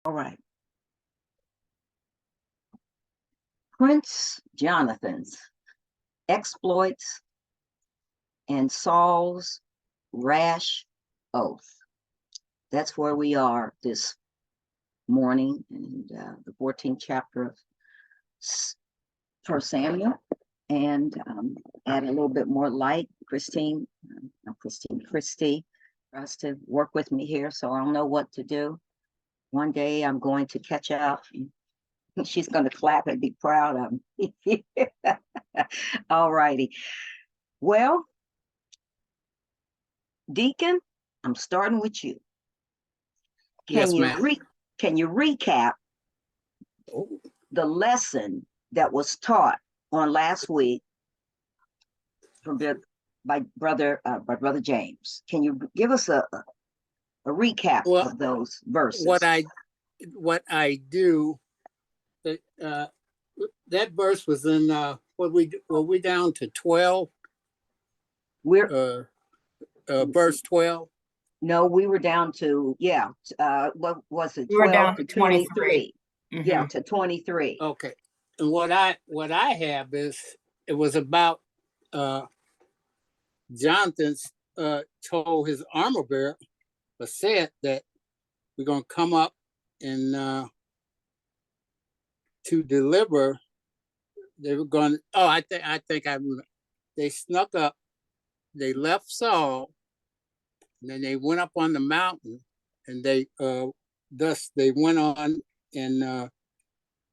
All right. Prince Jonathan's exploits and Saul's rash oath. That's where we are this morning in the 14th chapter of First Samuel. And add a little bit more light. Christy tries to work with me here, so I don't know what to do. One day I'm going to catch up. She's going to clap and be proud of me. All righty. Well, Deacon, I'm starting with you. Yes, ma'am. Can you recap the lesson that was taught on last week by brother James? Can you give us a recap of those verses? What I do, that verse was in were we down to 12? We're verse 12. No, we were down to what was it? 12 we were down to 23. Mm-hmm. Yeah, to 23. Okay. And what I have is it was about Jonathan's told his armor bearer, but said that we're gonna come up and to deliver. They were going. Oh, I think they snuck up. They left Saul, and then they went up on the mountain, and they thus they went on and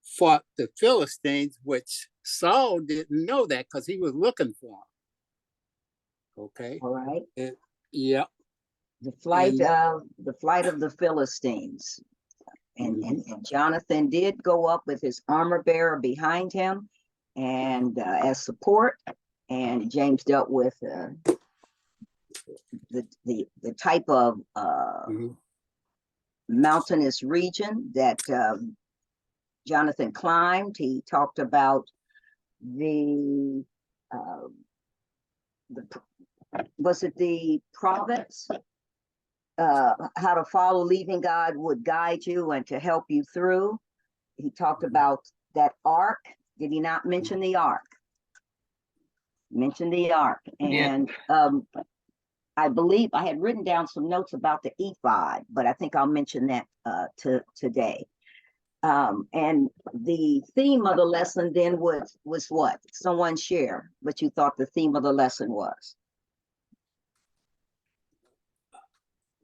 fought the Philistines, which Saul didn't know that because he was looking for them. Okay. All right. Yeah. The flight of the Philistines. And Jonathan did go up with his armor bearer behind him and as support. And James dealt with the type of mountainous region that Jonathan climbed. He talked about was it the province? How to follow, leaving God would guide you and to help you through. He talked about that ark. Did he not mention the ark? Mention the ark. And I believe I had written down some notes about the ephod, but I think I'll mention that today. And the theme of the lesson then was what? Someone share what you thought the theme of the lesson was.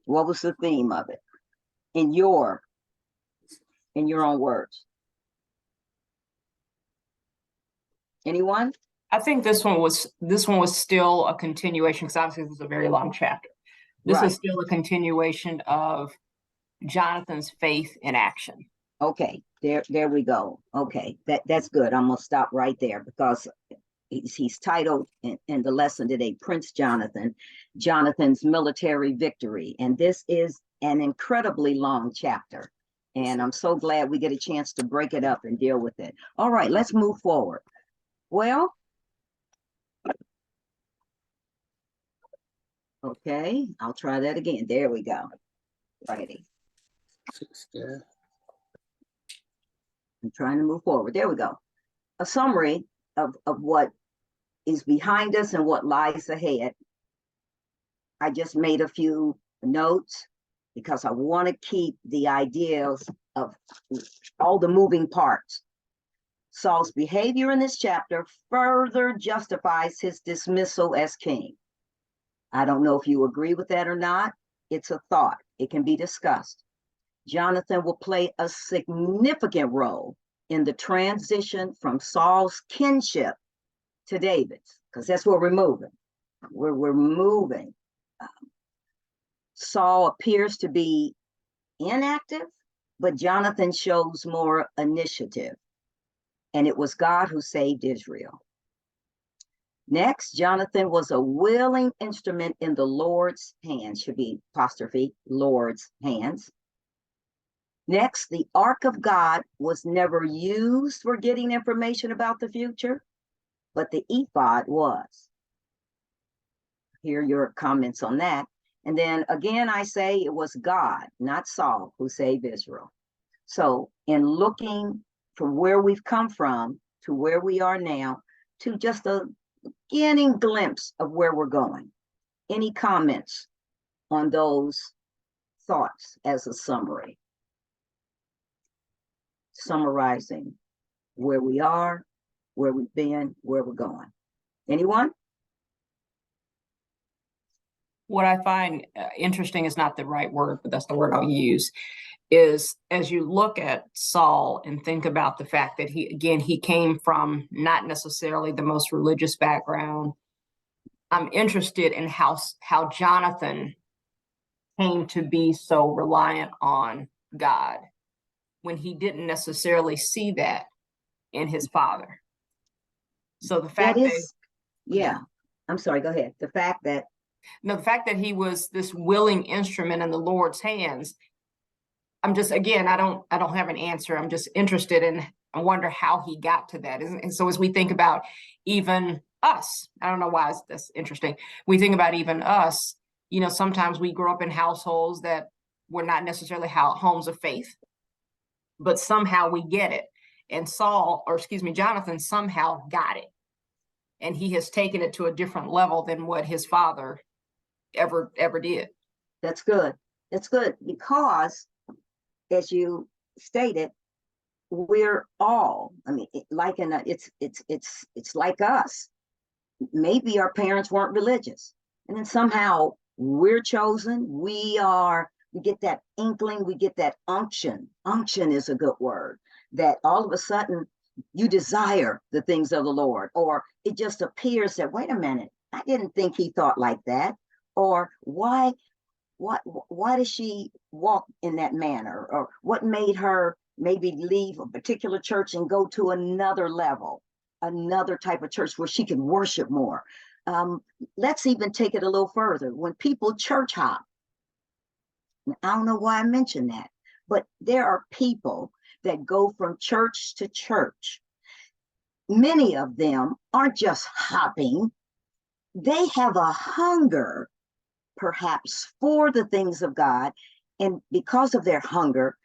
What was the theme of it in your own words? Anyone? I think this one was still a continuation, because obviously this is a very long chapter. This is still a continuation of Jonathan's faith in action. Okay, there we go. Okay, that's good. I'm gonna stop right there because he's titled in the lesson today, Prince Jonathan's military victory. And this is an incredibly long chapter. And I'm so glad we get a chance to break it up and deal with it. All right, let's move forward. Well, okay, I'll try that again. There we go. Righty. I'm trying to move forward. There we go. A summary of what is behind us and what lies ahead. I just made a few notes because I want to keep the ideas of all the moving parts. Saul's behavior in this chapter further justifies his dismissal as king. I don't know if you agree with that or not. It's a thought. It can be discussed. Jonathan will play a significant role in the transition from Saul's kinship to David's, because that's where we're moving. We're moving. Saul appears to be inactive, but Jonathan shows more initiative. And it was God who saved Israel. Next, Jonathan was a willing instrument in the Lord's hands, should be apostrophe, Lord's hands. Next, the Ark of God was never used for getting information about the future, but the ephod was. Hear your comments on that. And then again, I say it was God, not Saul, who saved Israel. So in looking from where we've come from to where we are now, to just a beginning glimpse of where we're going, any comments on those thoughts as a summary? Summarizing where we are, where we've been, where we're going. Anyone? What I find interesting is not the right word, but that's the word I'll use, is as you look at Saul and think about the fact that he came from not necessarily the most religious background. I'm interested in how Jonathan came to be so reliant on God when he didn't necessarily see that in his father. So the fact yeah, I'm sorry, go ahead. The fact that he was this willing instrument in the Lord's hands. I'm just, again, I don't have an answer. I'm just interested in, I wonder how he got to that. And so as we think about even us, I don't know why that's interesting. We think about even us, sometimes we grow up in households that were not necessarily homes of faith, but somehow we get it. And Jonathan somehow got it. And he has taken it to a different level than what his father ever did. That's good. That's good, because as you stated, we're all, I mean, it's like us. Maybe our parents weren't religious, and then somehow we're chosen. We get that inkling, we get that unction. Unction is a good word, that all of a sudden you desire the things of the Lord, or it just appears that, wait a minute, I didn't think he thought like that. Or why does she walk in that manner? Or what made her maybe leave a particular church and go to another level, another type of church where she can worship more? Let's even take it a little further. When people church hop, I don't know why I mentioned that, but there are people that go from church to church. Many of them aren't just hopping. They have a hunger, perhaps, for the things of God. And because of their hunger,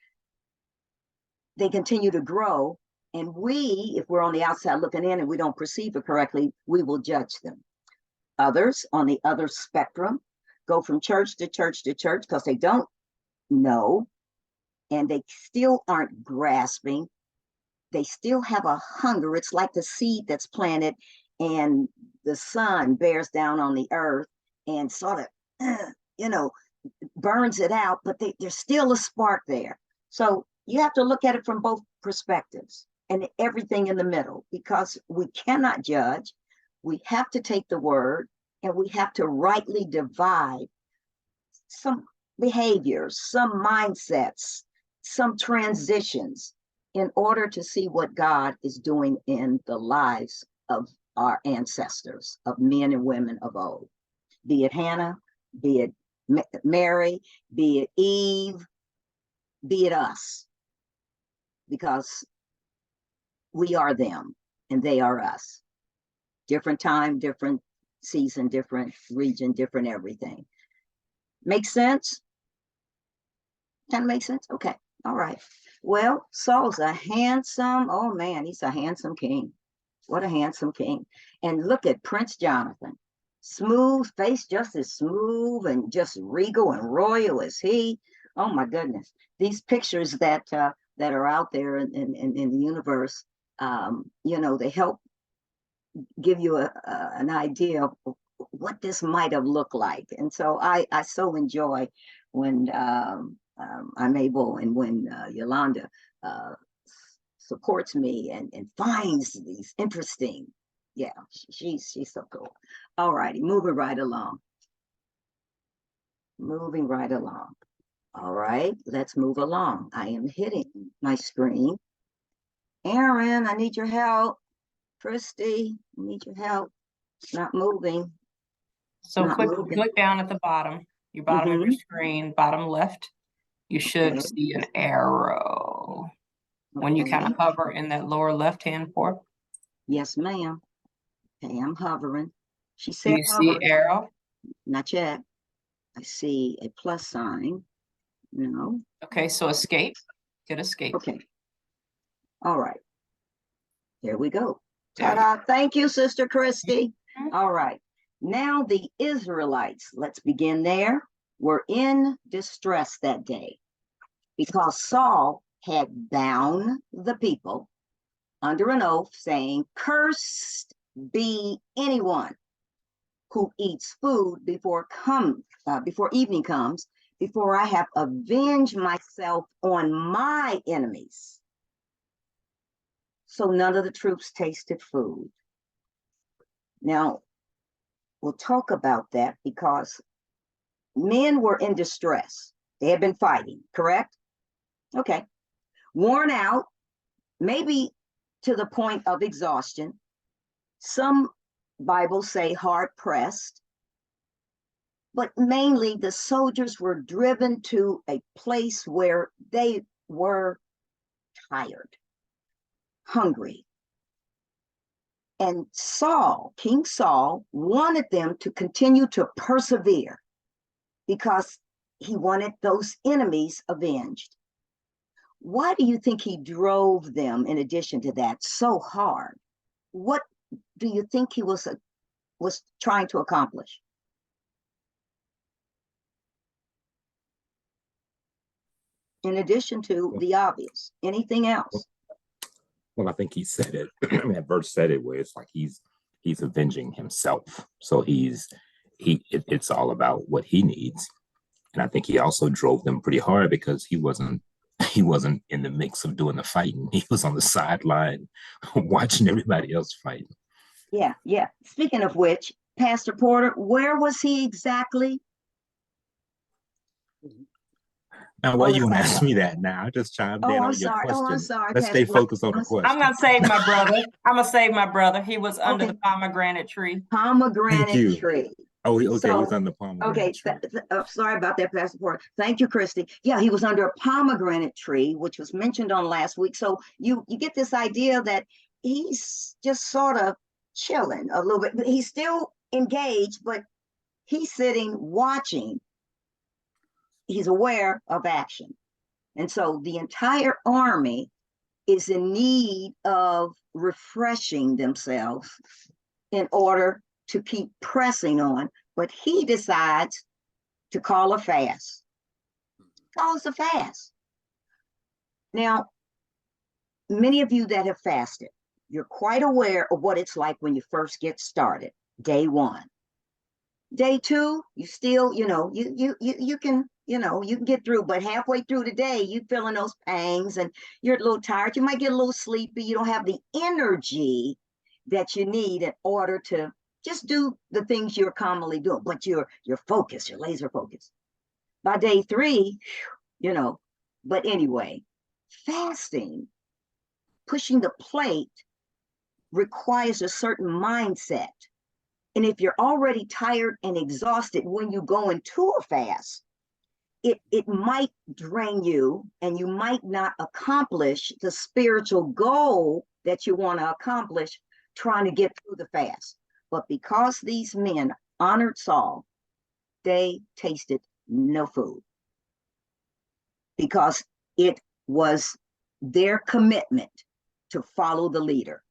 they continue to grow. And we, if we're on the outside looking in and we don't perceive it correctly, we will judge them. Others on the other spectrum go from church to church to church because they don't know and they still aren't grasping. They still have a hunger. It's like the seed that's planted and the sun bears down on the earth and sort of, burns it out, but there's still a spark there. So you have to look at it from both perspectives and everything in the middle, because we cannot judge. We have to take the word and we have to rightly divide some behaviors, some mindsets, some transitions, in order to see what God is doing in the lives of our ancestors, of men and women of old, be it Hannah, be it Mary, be it Eve, be it us, because we are them and they are us. Different time, different season, different region, different everything. Make sense? Kind of makes sense? Okay. All right. Well, Saul's oh man, he's a handsome king. What a handsome king. And look at Prince Jonathan. Smooth face, just as smooth and just regal and royal as he. Oh my goodness. These pictures that are out there in the universe, they help give you an idea of what this might have looked like. And so I so enjoy when I'm able, and when Yolanda supports me and finds these interesting. Yeah, she's so cool. All righty, moving right along. All right, let's move along. I am hitting my screen. Aaron, I need your help. Christy, I need your help. It's not moving. So click down at the bottom, your bottom of your screen, bottom left. You should see an arrow. When you kind of hover in that lower left-hand port. Yes, ma'am. Okay, I'm hovering. She said, you see arrow? Not yet. I see a plus sign. No. Okay, so escape. It escaped. Okay. All right. There we go. There you Ta-da. Thank you, Sister Christy. Mhm. All right. Now the Israelites, let's begin there, were in distress that day because Saul had bound the people under an oath saying, "Cursed be anyone who eats food before evening comes, before I have avenged myself on my enemies." So none of the troops tasted food. Now, we'll talk about that because men were in distress. They had been fighting, correct? Okay. Worn out, maybe to the point of exhaustion. Some Bibles say hard pressed, but mainly the soldiers were driven to a place where they were tired, hungry. And Saul, King Saul, wanted them to continue to persevere because he wanted those enemies avenged. Why do you think he drove them, in addition to that, so hard? What do you think he was trying to accomplish? In addition to the obvious, anything else? Well, I think he said it. That verse said it where it's like he's avenging himself. So it's all about what he needs. And I think he also drove them pretty hard because he wasn't in the mix of doing the fighting. He was on the sideline watching everybody else fighting. Yeah, yeah. Speaking of which, Pastor Porter, where was he exactly? Now, why you want to ask me that now? I just chimed in on your question. I'm sorry. Let's stay focused on the question. I'm gonna save my brother. I'm gonna save my brother. He was under the pomegranate tree. Pomegranate tree. Oh, okay. So, He's on the pomegranate tree. Sorry about that, Pastor Porter. Thank you, Christy. Yeah, he was under a pomegranate tree, which was mentioned on last week. So you get this idea that he's just sort of chilling a little bit. He's still engaged, but he's sitting watching. He's aware of action. And so the entire army is in need of refreshing themselves in order to keep pressing on. But he decides to call a fast. Calls a fast. Now, many of you that have fasted, you're quite aware of what it's like when you first get started. Day one. Day two, you still, you can get through, but halfway through the day, you feeling those pangs and you're a little tired. You might get a little sleepy. You don't have the energy that you need in order to just do the things you're commonly doing, but you're focused, you're laser focused. By day three, but anyway, fasting, pushing the plate requires a certain mindset. And if you're already tired and exhausted when you go into a fast, it might drain you and you might not accomplish the spiritual goal that you want to accomplish trying to get through the fast. But because these men honored Saul, they tasted no food because it was their commitment to follow the leader.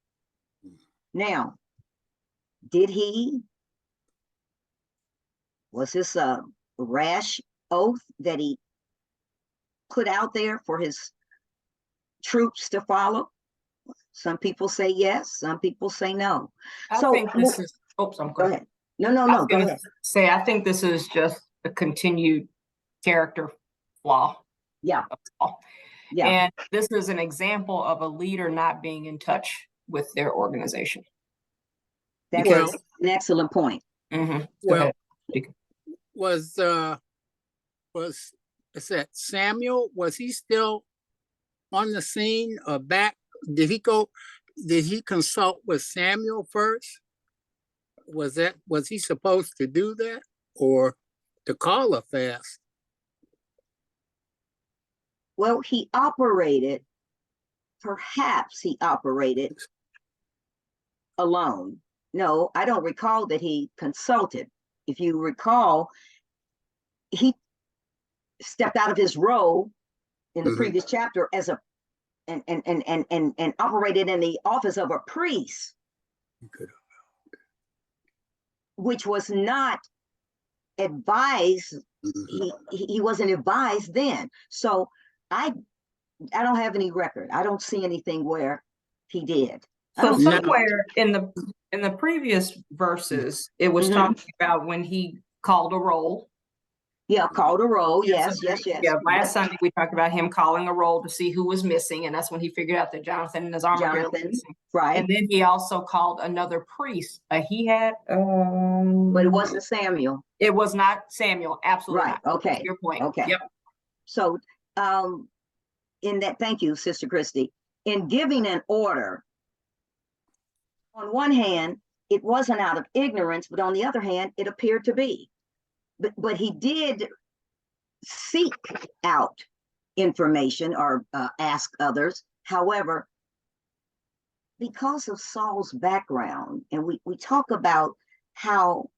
Now, was this a rash oath that he put out there for his troops to follow? Some people say yes, some people say no. I think this is, oops, I'm go ahead. No, go ahead. I think this is just a continued character flaw. Yeah. Yeah. And this is an example of a leader not being in touch with their organization. That's an excellent point. Mm-hmm. Well, was that Samuel? Was he still on the scene or back? Did he consult with Samuel first? Was he supposed to do that or to call a fast? Well, perhaps he operated alone. No, I don't recall that he consulted. If you recall, he stepped out of his role in the previous chapter as a and operated in the office of a priest, which was not advised. He wasn't advised then. So I don't have any record. I don't see anything where he did. So somewhere in the previous verses, it was talking about when he called a roll. Yeah, called a roll. Yes. Yeah, last Sunday we talked about him calling a roll to see who was missing, and that's when he figured out that Jonathan and his armor bearer was missing. Right. And then he also called another priest. He had but it wasn't Samuel. It was not Samuel. Absolutely right. Not. Okay. Your point. Okay. Yep. So in that, thank you, Sister Christy. In giving an order, on one hand, it wasn't out of ignorance, but on the other hand, it appeared to be. But he did seek out information or ask others. However, because of Saul's background, and we talk about how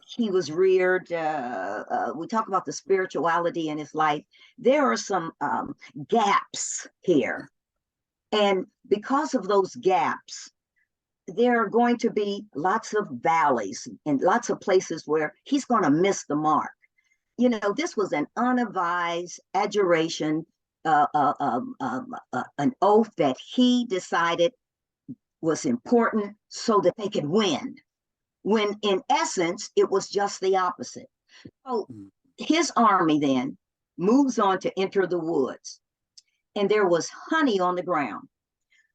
he was reared, we talk about the spirituality in his life, there are some gaps here. And because of those gaps, there are going to be lots of valleys and lots of places where he's going to miss the mark. You know, this was an unadvised adjuration, an oath that he decided was important so that they could win, when in essence, it was just the opposite. So his army then moves on to enter the woods, and there was honey on the ground.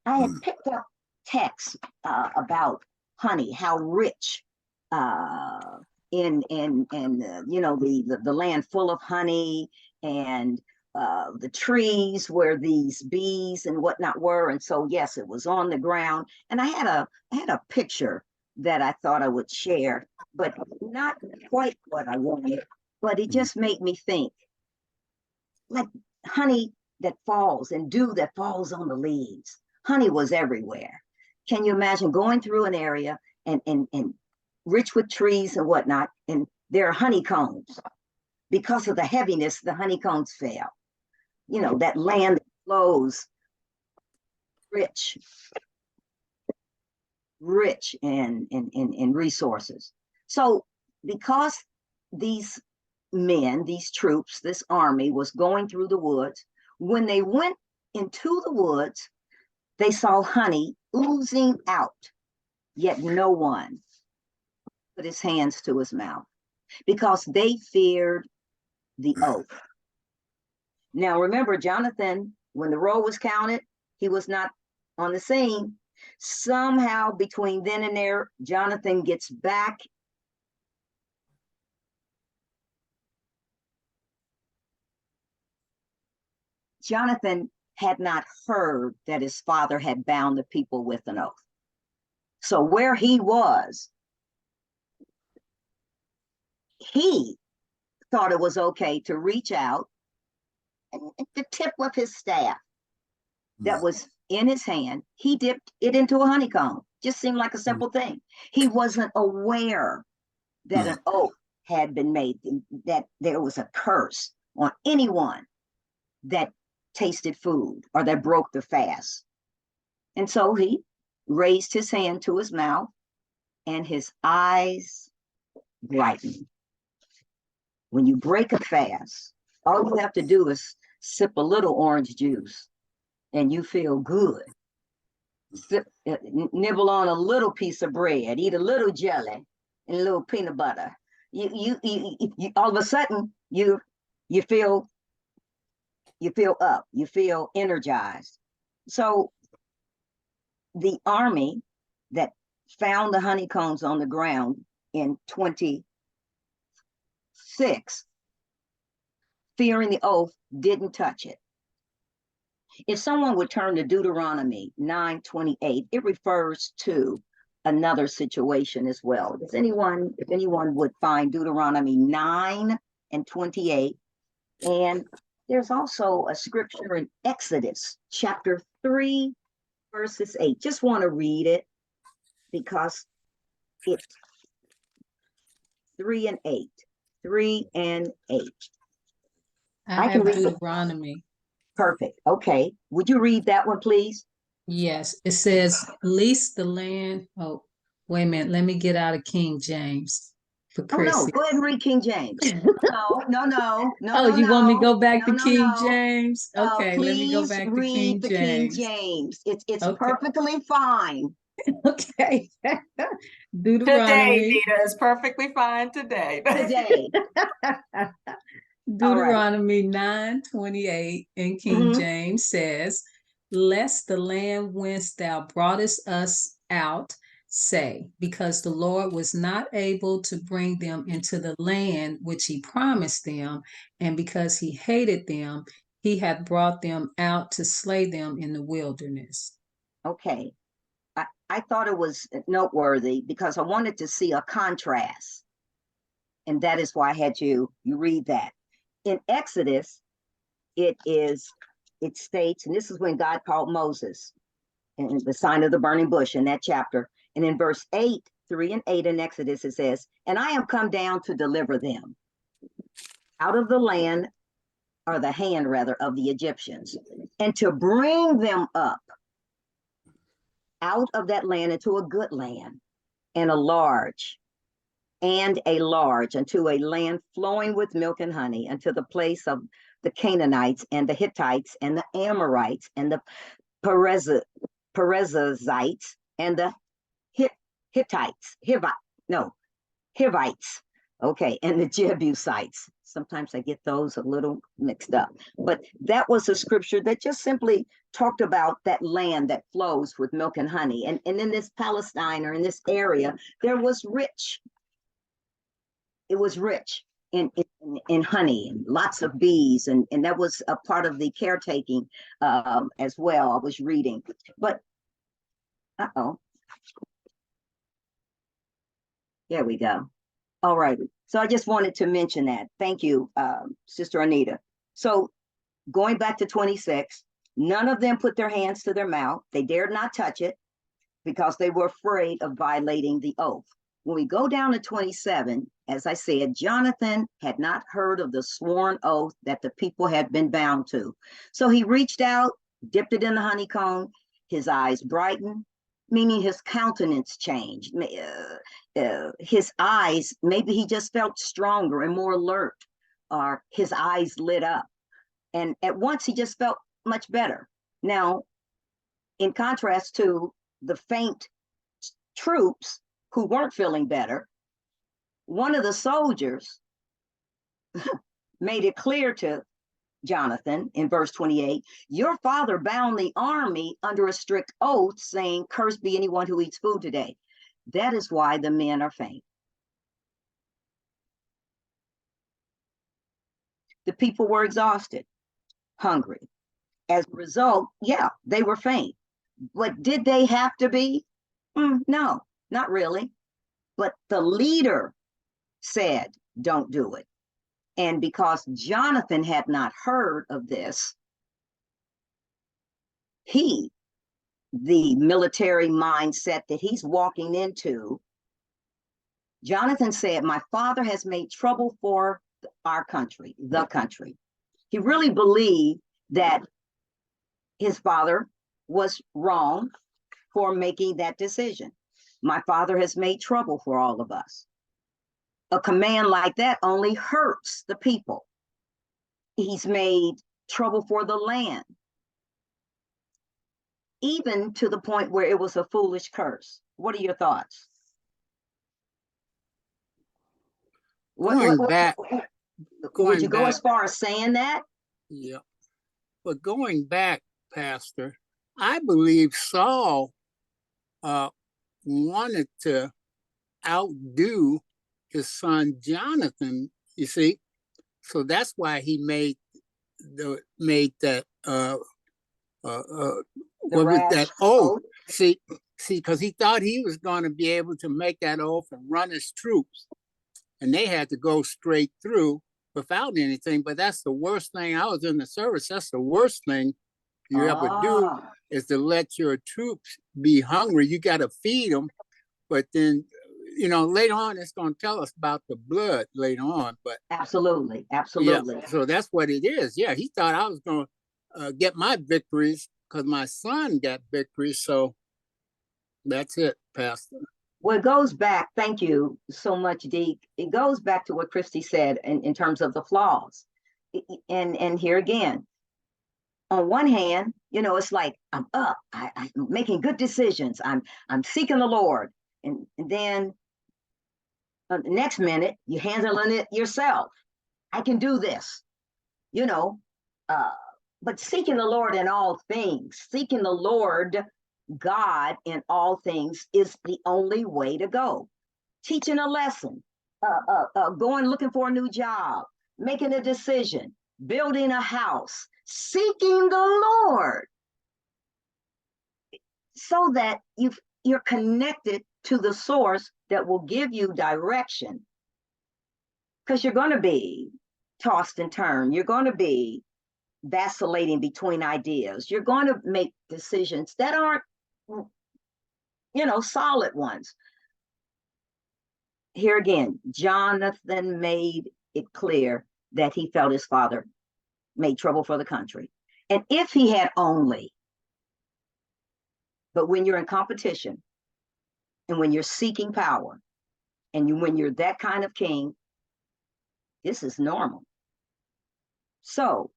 I had picked up texts about honey, how rich in you know, the land full of honey, and the trees where these bees and whatnot were. And so yes, it was on the ground. And I had a picture that I thought I would share, but not quite what I wanted. But it just made me think, like honey that falls and dew that falls on the leaves. Honey was everywhere. Can you imagine going through an area and rich with trees and whatnot, and there are honeycombs? Because of the heaviness, the honeycombs fell. You know, that land that flows rich in resources. So because these men, these troops, this army was going through the woods, when they went into the woods, they saw honey oozing out, yet no one put his hands to his mouth because they feared the oath. Now remember, Jonathan, when the roll was counted, he was not on the scene. Somehow between then and there, Jonathan gets back. Jonathan had not heard that his father had bound the people with an oath. So where he was, he thought it was okay to reach out, and the tip of his staff that was in his hand, he dipped it into a honeycomb. Just seemed like a simple thing. He wasn't aware that an oath had been made, that there was a curse on anyone that tasted food or that broke the fast. And so he raised his hand to his mouth, and his eyes brightened. When you break a fast, all you have to do is sip a little orange juice and you feel good. Nibble on a little piece of bread, eat a little jelly and a little peanut butter. You all of a sudden you feel up, you feel energized. So the army that found the honeycombs on the ground in 26, fearing the oath, didn't touch it. If someone would turn to Deuteronomy 9:28, it refers to another situation as well. If anyone would find Deuteronomy 9:28, and there's also a scripture in Exodus chapter 3, verses 8. Just want to read it because it's 3 and 8. 3 and 8. I can have read the- Deuteronomy. Perfect. Okay. Would you read that one, please? Yes, it says, lease the land. Oh, wait a minute. Let me get out of King James for Oh, no. Chrissy. Go ahead and read King James. No. Oh, you want me to go back to No, King no. James? Okay, let me go Please back to read King the King James. James. It's Okay. perfectly fine. Okay. Today, Deuteronomy. Nita, is perfectly fine today. Today. Deuteronomy 9:28 in King Mhm. James says, lest the land whence thou broughtest us out say, because the Lord was not able to bring them into the land which he promised them, and because he hated them, he hath brought them out to slay them in the wilderness. Okay. I thought it was noteworthy because I wanted to see a contrast. And that is why I had you read that. In Exodus, it states, and this is when God called Moses and the sign of the burning bush in that chapter. And in verse 8, 3 and 8 in Exodus, it says, and I am come down to deliver them out of the land, or the hand rather, of the Egyptians, and to bring them up out of that land into a good land and a large unto a land flowing with milk and honey, unto the place of the Canaanites and the Hittites and the Amorites and the Perizzites and the Hivites, okay, and the Jebusites. Sometimes I get those a little mixed up, but that was a scripture that just simply talked about that land that flows with milk and honey. And in this Palestine, or in this area, there was rich. It was rich in honey and lots of bees, and that was a part of the caretaking as well. I was reading, but there we go. All right. So I just wanted to mention that. Thank you, Sister Anita. So going back to 26, none of them put their hands to their mouth. They dared not touch it because they were afraid of violating the oath. When we go down to 27, as I said, Jonathan had not heard of the sworn oath that the people had been bound to. So he reached out, dipped it in the honeycomb. His eyes brightened, meaning his countenance changed. His eyes, maybe he just felt stronger and more alert, or his eyes lit up. And at once he just felt much better. Now, in contrast to the faint troops who weren't feeling better, one of the soldiers made it clear to Jonathan in verse 28, your father bound the army under a strict oath, saying, cursed be anyone who eats food today. That is why the men are faint. The people were exhausted, hungry. As a result, yeah, they were faint. But did they have to be? No, not really. But the leader said, don't do it. And because Jonathan had not heard of this, the military mindset that he's walking into, Jonathan said, my father has made trouble for our country, the country. He really believed that his father was wrong for making that decision. My father has made trouble for all of us. A command like that only hurts the people. He's made trouble for the land, even to the point where it was a foolish curse. What are your thoughts? Going back, would you go as far as saying that? Yeah. But going back, Pastor, I believe Saul wanted to outdo his son Jonathan, you see. So that's why he made that what was that oath? See, because he thought he was going to be able to make that oath and run his troops, and they had to go straight through without anything. But that's the worst thing. I was in the service. That's the worst thing you ever do, is to let your troops be hungry. You got to feed them, but then you know, later on, it's going to tell us about the blood later on. But Absolutely, yeah, absolutely. so that's what it is. Yeah, he thought I was going to get my victories because my son got victories. So that's it, Pastor. Well, it goes back, thank you so much, Deke. It goes back to what Christy said in terms of the flaws. And here again, on one hand, you know, it's like I'm up, I'm making good decisions, I'm seeking the Lord. And then the next minute, you're handling it yourself. I can do this, you know. But seeking the Lord in all things, seeking the Lord God in all things is the only way to go. Teaching a lesson, going looking for a new job, making a decision, building a house, seeking the Lord, so that you're connected to the source that will give you direction. Because you're going to be tossed and turned. You're going to be vacillating between ideas. You're going to make decisions that aren't, you know, solid ones. Here again, Jonathan made it clear that he felt his father made trouble for the country. And if he had only, but when you're in competition and when you're seeking power and when you're that kind of king, this is normal. So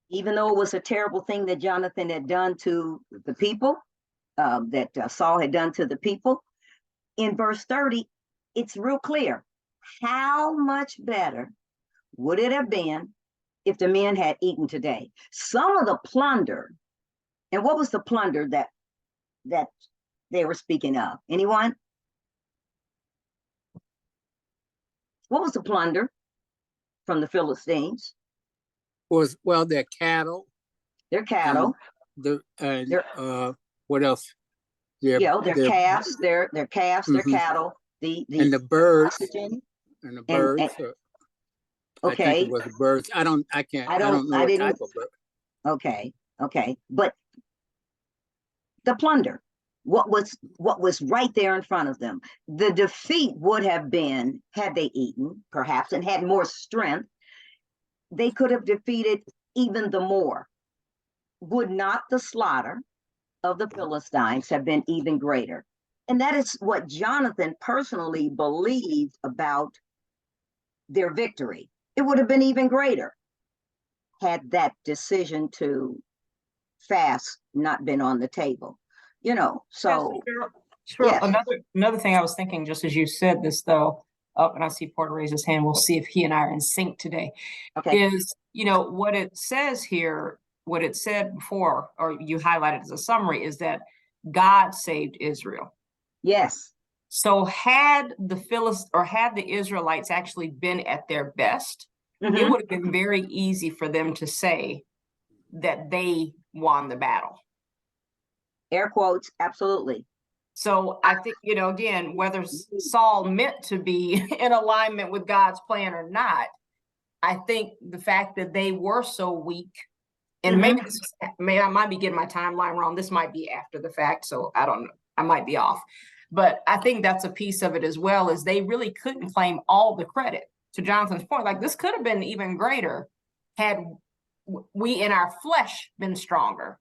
even though it was a terrible thing that Jonathan had done to the people, that Saul had done to the people, in verse 30, it's real clear. How much better would it have been if the men had eaten today? Some of the plunder, and what was the plunder that they were speaking of? Anyone? What was the plunder from the Philistines? Was well, their cattle. Their cattle. What else? Their calves, their calves, their cattle, and the birds. Oxygen, and the birds. Okay. I think it was the birds. I don't know what type of bird. Okay. But the plunder, what was right there in front of them. The defeat would have been, had they eaten, perhaps, and had more strength, they could have defeated even the more. Would not the slaughter of the Philistines have been even greater? And that is what Jonathan personally believed about their victory. It would have been even greater had that decision to fast not been on the table, you know. So sure. Yes. Another thing I was thinking, just as you said this, though, and I see Porter raise his hand, we'll see if he and I are in sync today. Okay. Is, you know, what it says here, what it said before, or you highlighted as a summary, is that God saved Israel. Yes. So had the Israelites actually been at their best, it would have been very easy for them to say that they won the battle. Air quotes, absolutely. So I think, you know, again, whether Saul meant to be in alignment with God's plan or not, I think the fact that they were so weak, and maybe I might be getting my timeline wrong. This might be after the fact, so I don't know. I might be off. But I think that's a piece of it as well, is they really couldn't claim all the credit. To Jonathan's point, like, this could have been even greater had we in our flesh been stronger.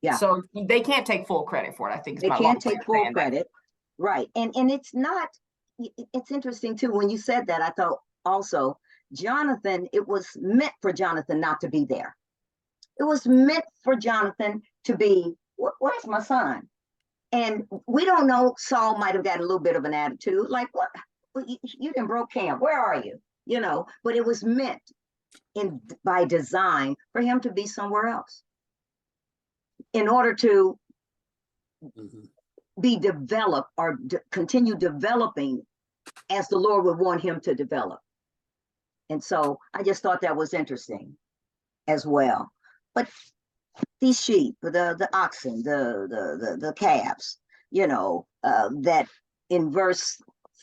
Yeah. So they can't take full credit for it, I think. They can't take full credit. Right. And it's not, it's interesting too, when you said that, I thought also, Jonathan, it was meant for Jonathan not to be there. It was meant for Jonathan to be, where's my son? And we don't know, Saul might have got a little bit of an attitude, like, what? You done broke camp. Where are you? You know, but it was meant by design for him to be somewhere else in order to be developed or continue developing as the Lord would want him to develop. And so I just thought that was interesting as well. But these sheep, the oxen, the calves, you know, that in verse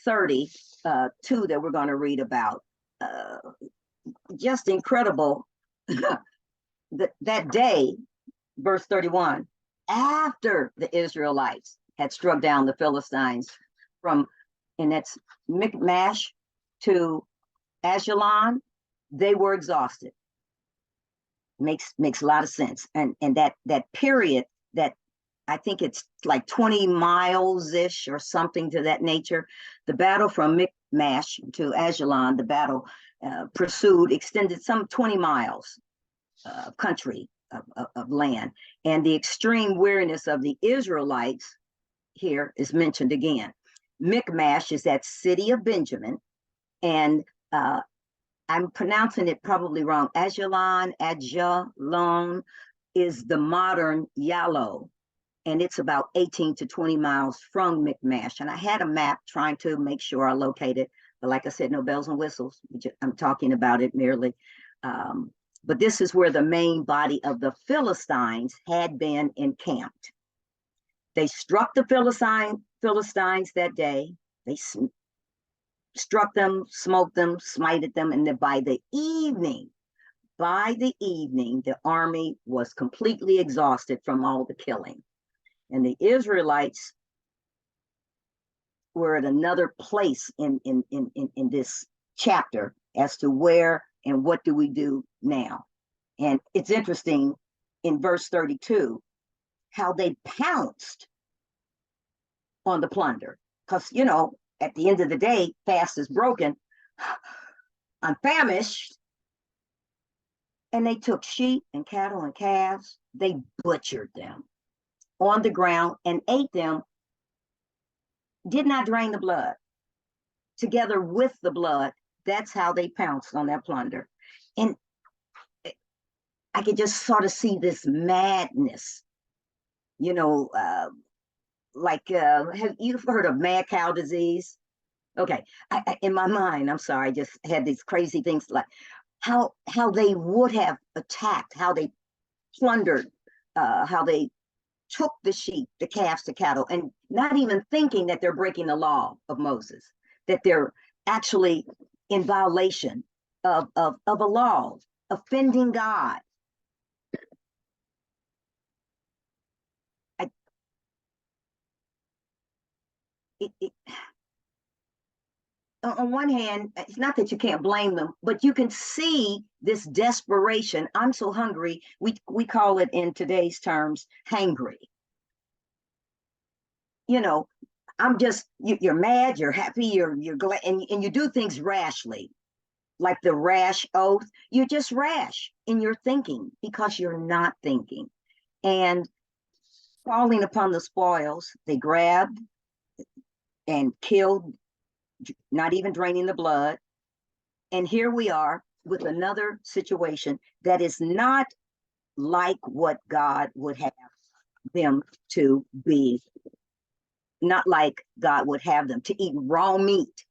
32 that we're going to read about, just incredible. That day, verse 31, after the Israelites had struck down the Philistines and that's Michmash to Ajalon, they were exhausted. Makes a lot of sense. And that period, that I think it's like 20 miles-ish or something to that nature. The battle from Michmash to Ajalon, the battle extended some 20 miles of country, of land. And the extreme weariness of the Israelites here is mentioned again. Michmash is that city of Benjamin, and I'm pronouncing it probably wrong. Ajalon is the modern Yalo, and it's about 18 to 20 miles from Michmash. And I had a map trying to make sure I located, but like I said, no bells and whistles. I'm talking about it merely. But this is where the main body of the Philistines had been encamped. They struck the Philistines that day. They struck them, smoked them, smited them, and then by the evening, the army was completely exhausted from all the killing. And the Israelites were at another place in this chapter as to where and what do we do now. And it's interesting in verse 32 how they pounced on the plunder. Because, at the end of the day, fast is broken. I'm famished. And they took sheep and cattle and calves. They butchered them on the ground and ate them, did not drain the blood. Together with the blood, that's how they pounced on that plunder. And I could just sort of see this madness, have you heard of mad cow disease? Okay, in my mind, I'm sorry, I just had these crazy things like how they would have attacked, how they plundered, how they took the sheep, the calves, the cattle, and not even thinking that they're breaking the law of Moses, that they're actually in violation of a law, offending God. On one hand, it's not that you can't blame them, but you can see this desperation. I'm so hungry. We call it in today's terms, hangry. You're mad, you're happy, you're glad, and you do things rashly, like the rash oath. You're just rash in your thinking because you're not thinking. And falling upon the spoils, they grabbed and killed, not even draining the blood. And here we are with another situation that is not like what God would have them to be, not like God would have them to eat raw meat.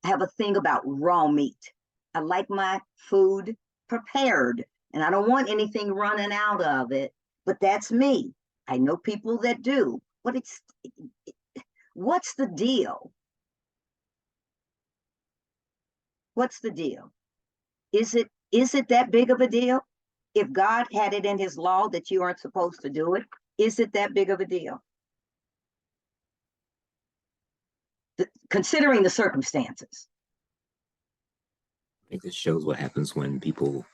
I have a thing about raw meat. I like my food prepared, and I don't want anything running out of it, but that's me. I know people that do, but what's the deal? What's the deal? Is it that big of a deal? If God had it in his law that you aren't supposed to do it, is it that big of a deal? Considering the circumstances. I think this shows what happens when people,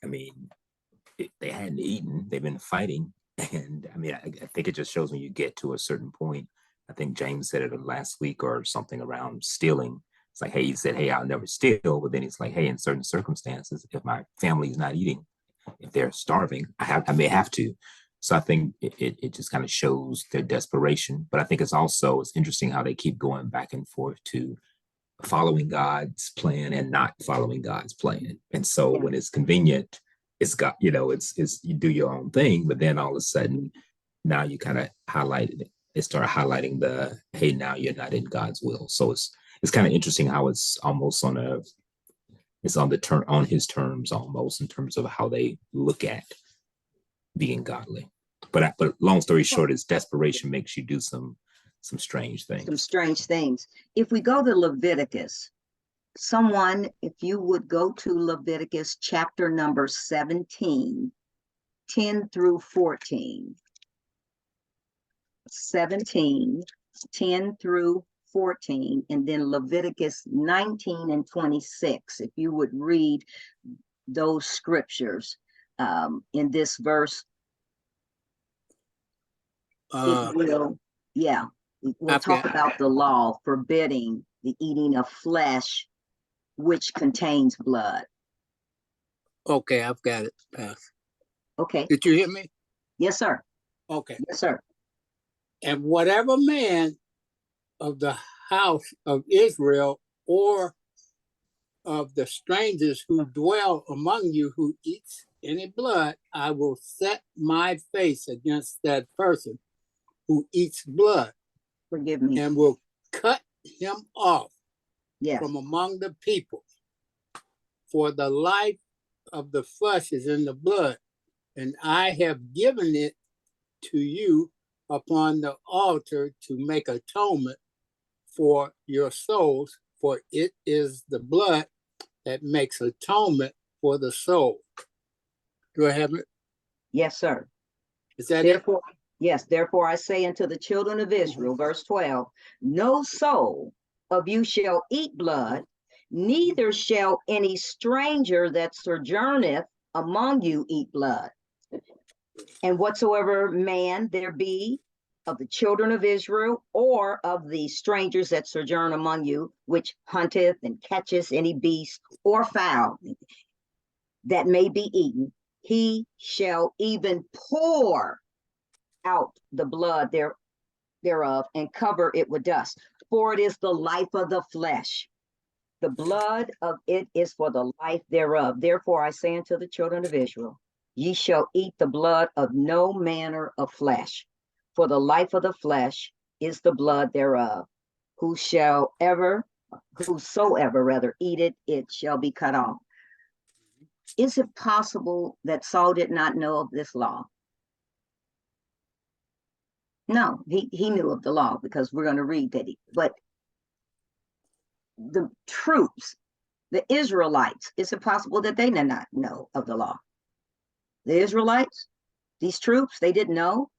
they hadn't eaten, they've been fighting. And I think it just shows when you get to a certain point. I think James said it last week or something around stealing. It's like, hey, he said, hey, I'll never steal. But then it's like, hey, in certain circumstances, if my family's not eating, if they're starving, I may have to. So I think it just kind of shows their desperation. But I think it's interesting how they keep going back and forth to following God's plan and not following God's plan. And so when it's convenient, it's got, it's you do your own thing, but then all of a sudden, now you kind of highlighted it. It started highlighting hey, now you're not in God's will. So it's kind of interesting how it's almost on his terms almost, in terms of how they look at being godly. But long story short is desperation makes you do some strange things. Some strange things. If we go to Leviticus, if you would go to Leviticus chapter number 17, 10 through 14. 17, 10 through 14, and then Leviticus 19 and 26. If you would read those scriptures in this verse, it will, yeah, we'll talk about the law forbidding the eating of flesh which contains blood. Okay, I've got it, Pastor. Okay. Did you hear me? Yes, sir. Okay. Yes, sir. And whatever man of the house of Israel or of the strangers who dwell among you who eats any blood, I will set my face against that person who eats blood. Forgive me. And will cut him off Yes. from among the people. For the life of the flesh is in the blood, and I have given it to you upon the altar to make atonement for your souls, for it is the blood that makes atonement for the soul. Do I have it? Yes, sir. Is that Therefore, yes, therefore I say unto the children of Israel, verse 12, no soul of you shall eat blood, neither shall any stranger that sojourneth among you eat blood. And whatsoever man there be of the children of Israel or of the strangers that sojourn among you, which hunteth and catcheth any beast or fowl that may be eaten, he shall even pour out the blood thereof and cover it with dust. For it is the life of the flesh. The blood of it is for the life thereof. Therefore I say unto the children of Israel, ye shall eat the blood of no manner of flesh. For the life of the flesh is the blood thereof. Whosoever eat it, it shall be cut off. Is it possible that Saul did not know of this law? No, he knew of the law, because we're going to read that. But the troops, the Israelites, is it possible that they did not know of the law? The Israelites, these troops, they didn't know.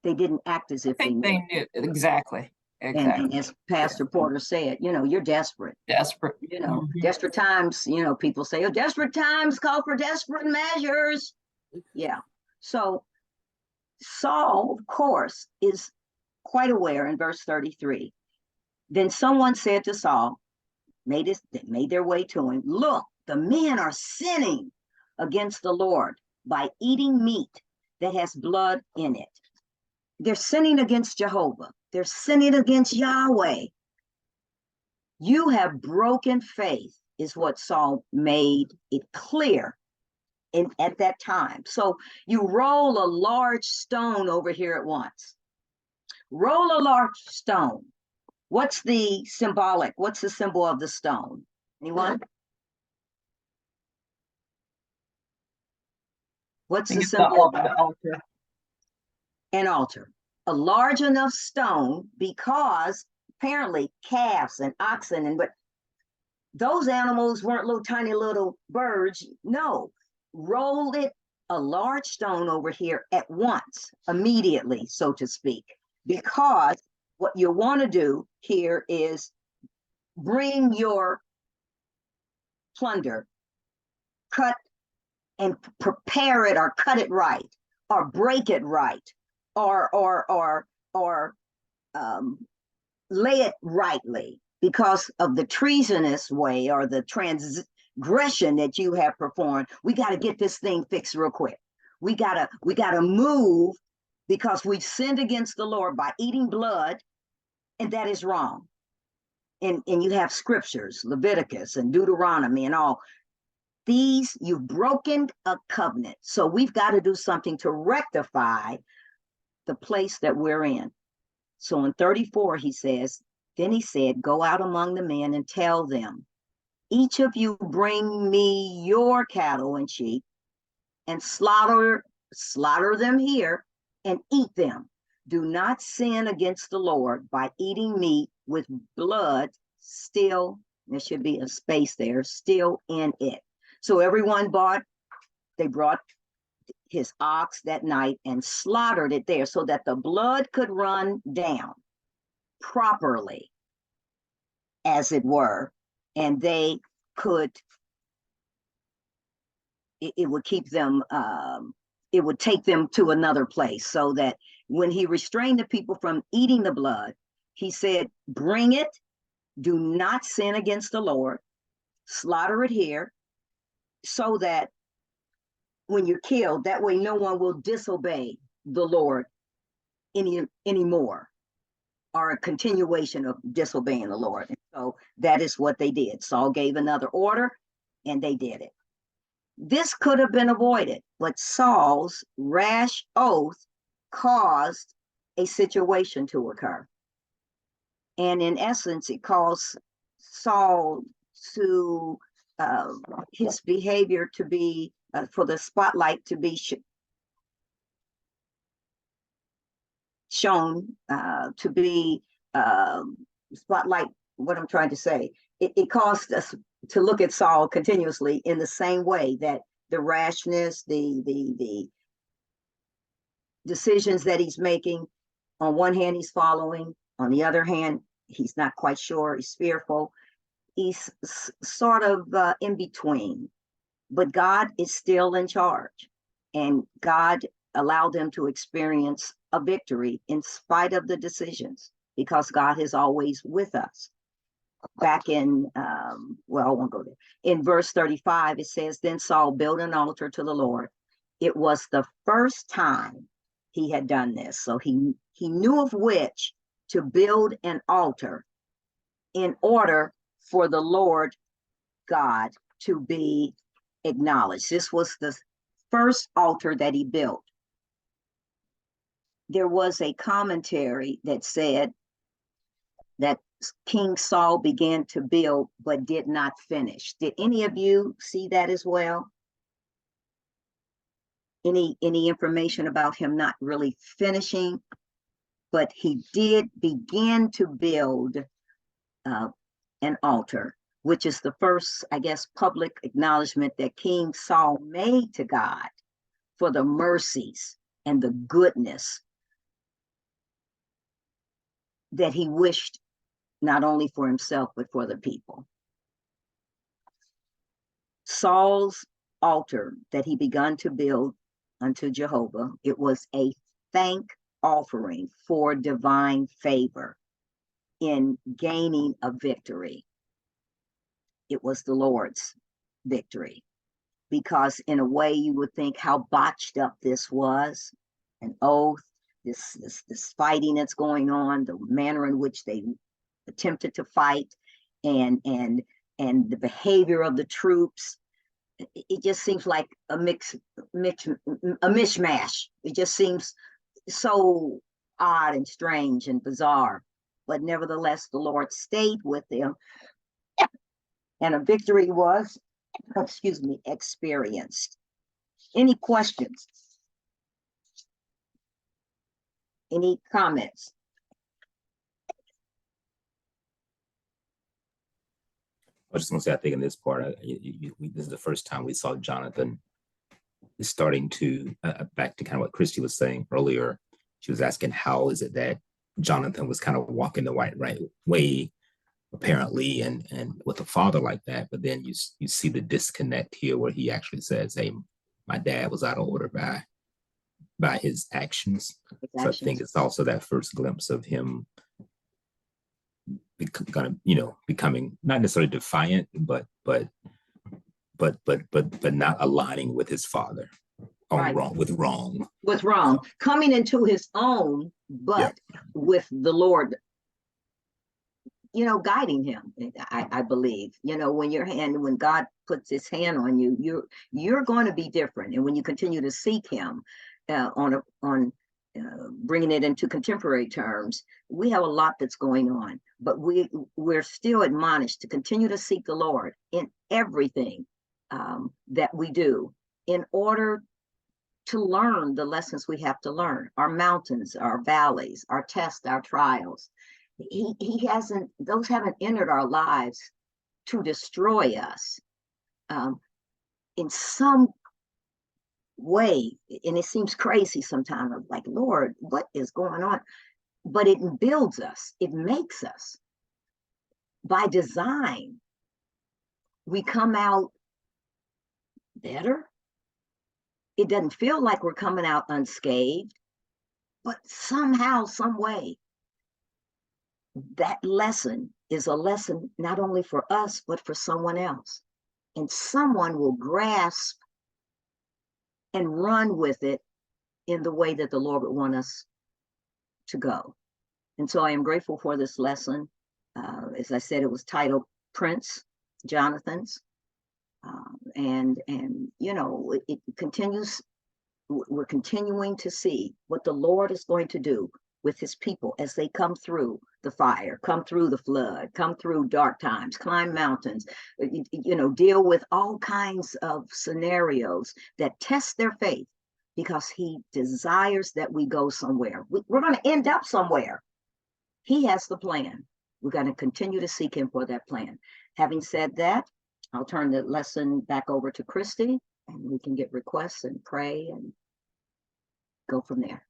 They didn't act as if I think they knew exactly. Exactly. And as Pastor Porter said, you're desperate. Desperate. Desperate times, people say, oh, desperate times call for desperate measures. Yeah. So Saul, of course, is quite aware in verse 33. Then someone said to Saul, made their way to him, look, the men are sinning against the Lord by eating meat that has blood in it. They're sinning against Jehovah. They're sinning against Yahweh. You have broken faith, is what Saul made it clear at that time. So you roll a large stone over here at once. Roll a large stone. What's the symbol of the stone? Anyone? What's the symbol of the altar? An altar. A large enough stone, because apparently calves and oxen but those animals weren't little tiny little birds. No, roll it a large stone over here at once, immediately, so to speak, because what you want to do here is bring your plunder, cut and prepare it, or cut it right, or break it right, or lay it rightly, because of the treasonous way or the transgression that you have performed. We got to get this thing fixed real quick. We gotta move, because we've sinned against the Lord by eating blood, and that is wrong. And you have scriptures, Leviticus and Deuteronomy and all. These, you've broken a covenant. So we've got to do something to rectify the place that we're in. So in 34, then he said, go out among the men and tell them, each of you bring me your cattle and sheep and slaughter them here and eat them. Do not sin against the Lord by eating meat with blood still, there should be a space there, still in it. So everyone brought his ox that night and slaughtered it there so that the blood could run down properly, as it were, and they could, it would keep them, it would take them to another place, so that when he restrained the people from eating the blood, he said, bring it, do not sin against the Lord, slaughter it here, so that when you're killed, that way no one will disobey the Lord anymore, or a continuation of disobeying the Lord. And so that is what they did. Saul gave another order and they did it. This could have been avoided, but Saul's rash oath caused a situation to occur. And in essence, it caused Saul to, his behavior to be, for the spotlight to be shown, to be spotlight, what I'm trying to say. It caused us to look at Saul continuously in the same way, that the rashness, the decisions that he's making, on one hand he's following, on the other hand he's not quite sure, he's fearful, he's sort of in between. But God is still in charge, and God allowed them to experience a victory in spite of the decisions, because God is always with us. Back in, well, I won't go there. In verse 35, it says, then Saul built an altar to the Lord. It was the first time he had done this. So he knew of which to build an altar in order for the Lord God to be acknowledged. This was the first altar that he built. There was a commentary that said that King Saul began to build but did not finish. Did any of you see that as well? Any information about him not really finishing? But he did begin to build an altar, which is the first, I guess, public acknowledgement that King Saul made to God for the mercies and the goodness that he wished not only for himself, but for the people. Saul's altar that he began to build unto Jehovah, it was a thank offering for divine favor in gaining a victory. It was the Lord's victory, because in a way you would think how botched up this was, an oath, this fighting that's going on, the manner in which they attempted to fight, and the behavior of the troops. It just seems like a mishmash. It just seems so odd and strange and bizarre. But nevertheless, the Lord stayed with them, and a victory was, experienced. Any questions? Any comments? I just want to say, I think in this part, this is the first time we saw Jonathan is starting to, back to kind of what Christy was saying earlier. She was asking, how is it that Jonathan was kind of walking the right way, apparently, and with a father like that. But then you see the disconnect here where he actually says, hey, my dad was out of order by his actions. So I think it's also that first glimpse of him becoming not necessarily defiant, but not aligning with his father on wrong. With wrong, coming into his own, but with the Lord, guiding him. I believe, when God puts his hand on you, you're going to be different. And when you continue to seek him, bringing it into contemporary terms, we have a lot that's going on, but we're still admonished to continue to seek the Lord in everything that we do, in order to learn the lessons we have to learn, our mountains, our valleys, our tests, our trials. Those haven't entered our lives to destroy us. In some way, and it seems crazy sometimes. I'm like, Lord, what is going on? But it builds us, it makes us. By design, we come out better. It doesn't feel like we're coming out unscathed, but somehow, some way, that lesson is a lesson not only for us, but for someone else. And someone will grasp and run with it in the way that the Lord would want us to go. And so I am grateful for this lesson. As I said, it was titled Prince Jonathan's. And you know, it continues. We're continuing to see what the Lord is going to do with his people as they come through the fire, come through the flood, come through dark times, climb mountains, you know, deal with all kinds of scenarios that test their faith, because he desires that we go somewhere. We're going to end up somewhere. He has the plan. We're going to continue to seek him for that plan. Having said that, I'll turn the lesson back over to Christy, and we can get requests and pray and go from there.